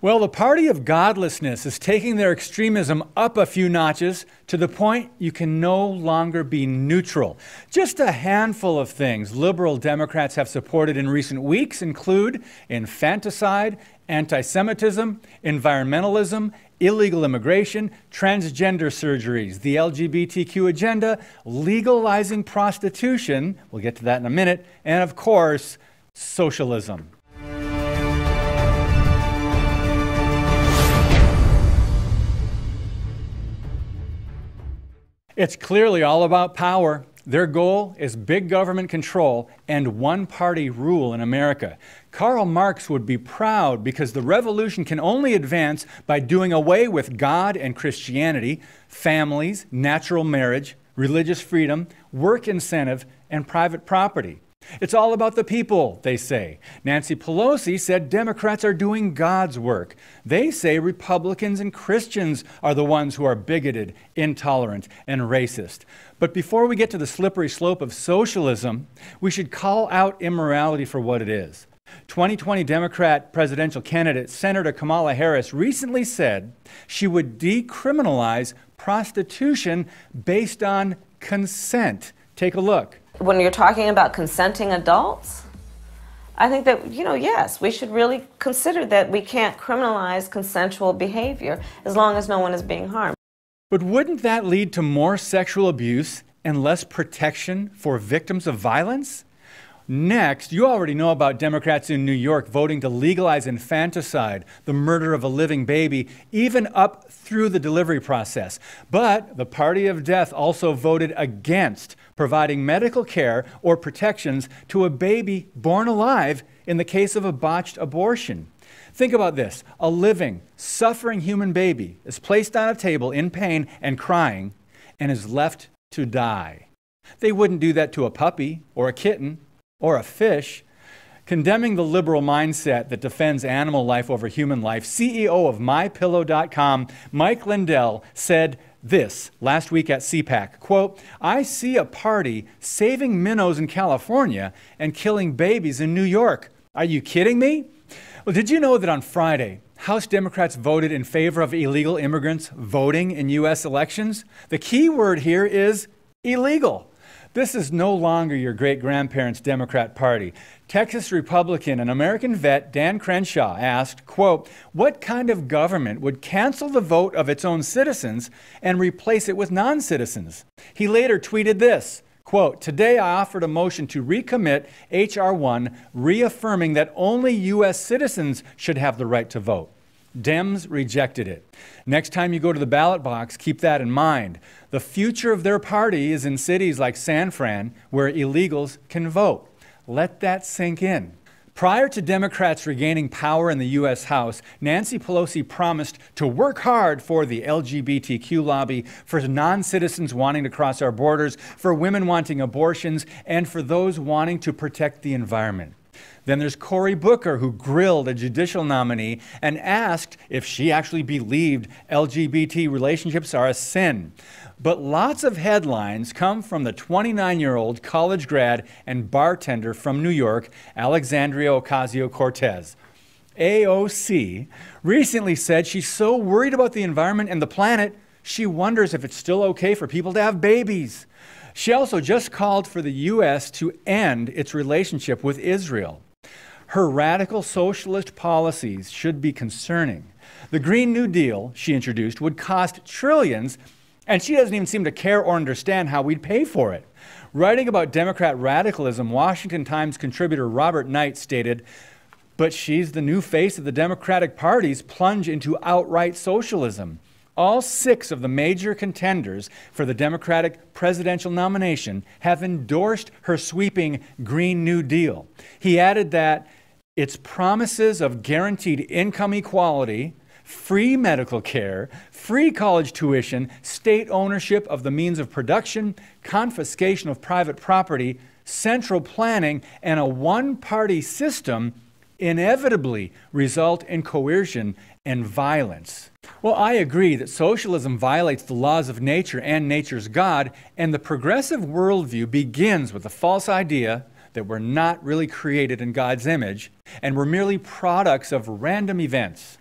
Well, the party of godlessness is taking their extremism up a few notches to the point you can no longer be neutral. Just a handful of things liberal Democrats have supported in recent weeks include infanticide, anti-Semitism, environmentalism, illegal immigration, transgender surgeries, the LGBTQ agenda, legalizing prostitution, we'll get to that in a minute, and of course, socialism. It's clearly all about power. Their goal is big government control and one-party rule in America. Karl Marx would be proud because the revolution can only advance by doing away with God and Christianity, families, natural marriage, religious freedom, work incentive, and private property. It's all about the people, they say. Nancy Pelosi said Democrats are doing God's work. They say Republicans and Christians are the ones who are bigoted, intolerant, and racist. But before we get to the slippery slope of socialism, we should call out immorality for what it is. 2020 Democrat presidential candidate Senator Kamala Harris recently said she would decriminalize prostitution based on consent. Take a look. When you're talking about consenting adults, I think that, yes, we should really consider that we can't criminalize consensual behavior as long as no one is being harmed. But wouldn't that lead to more sexual abuse and less protection for victims of violence? Next, you already know about Democrats in New York voting to legalize infanticide, the murder of a living baby, even up through the delivery process. But the party of death also voted against providing medical care or protections to a baby born alive in the case of a botched abortion. Think about this. A living, suffering human baby is placed on a table in pain and crying and is left to die. They wouldn't do that to a puppy or a kitten or a fish. Condemning the liberal mindset that defends animal life over human life, CEO of MyPillow.com, Mike Lindell, said this last week at CPAC, quote, "I see a party saving minnows in California and killing babies in New York. Are you kidding me?" Well, did you know that on Friday, House Democrats voted in favor of illegal immigrants voting in U.S. elections? The key word here is illegal. This is no longer your great-grandparents' Democrat Party. Texas Republican and American vet Dan Crenshaw asked, quote, "What kind of government would cancel the vote of its own citizens and replace it with non-citizens?" He later tweeted this, quote, "Today I offered a motion to recommit H.R. 1, reaffirming that only U.S. citizens should have the right to vote. Dems rejected it." Next time you go to the ballot box, keep that in mind. The future of their party is in cities like San Fran, where illegals can vote. Let that sink in. Prior to Democrats regaining power in the U.S. House, Nancy Pelosi promised to work hard for the LGBTQ lobby, for non-citizens wanting to cross our borders, for women wanting abortions, and for those wanting to protect the environment. Then there's Cory Booker, who grilled a judicial nominee and asked if she actually believed LGBT relationships are a sin. But lots of headlines come from the 29-year-old college grad and bartender from New York, Alexandria Ocasio-Cortez. AOC recently said she's so worried about the environment and the planet, she wonders if it's still okay for people to have babies. She also just called for the U.S. to end its relationship with Israel. Her radical socialist policies should be concerning. The Green New Deal she introduced would cost trillions, and she doesn't even seem to care or understand how we'd pay for it. Writing about Democrat radicalism, Washington Times contributor Robert Knight stated, "But she's the new face of the Democratic Party's plunge into outright socialism." All 6 of the major contenders for the Democratic presidential nomination have endorsed her sweeping Green New Deal. He added that its promises of guaranteed income equality, free medical care, free college tuition, state ownership of the means of production, confiscation of private property, central planning, and a one-party system inevitably result in coercion and violence. Well, I agree that socialism violates the laws of nature and nature's God, and the progressive worldview begins with the false idea that we're not really created in God's image, and we're merely products of random events.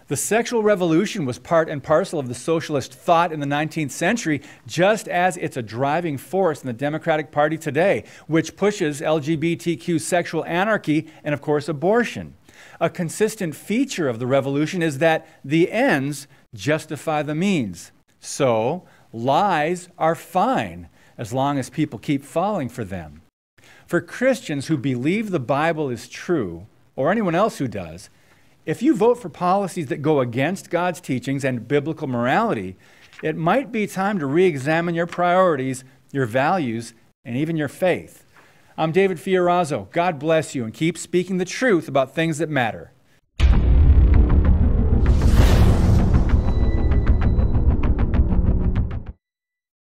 The sexual revolution was part and parcel of the socialist thought in the 19th century, just as it's a driving force in the Democratic Party today, which pushes LGBTQ sexual anarchy and, of course, abortion. A consistent feature of the revolution is that the ends justify the means. So, lies are fine as long as people keep falling for them. For Christians who believe the Bible is true, or anyone else who does, if you vote for policies that go against God's teachings and biblical morality, it might be time to re-examine your priorities, your values, and even your faith. I'm David Fiorazo. God bless you, and keep speaking the truth about things that matter.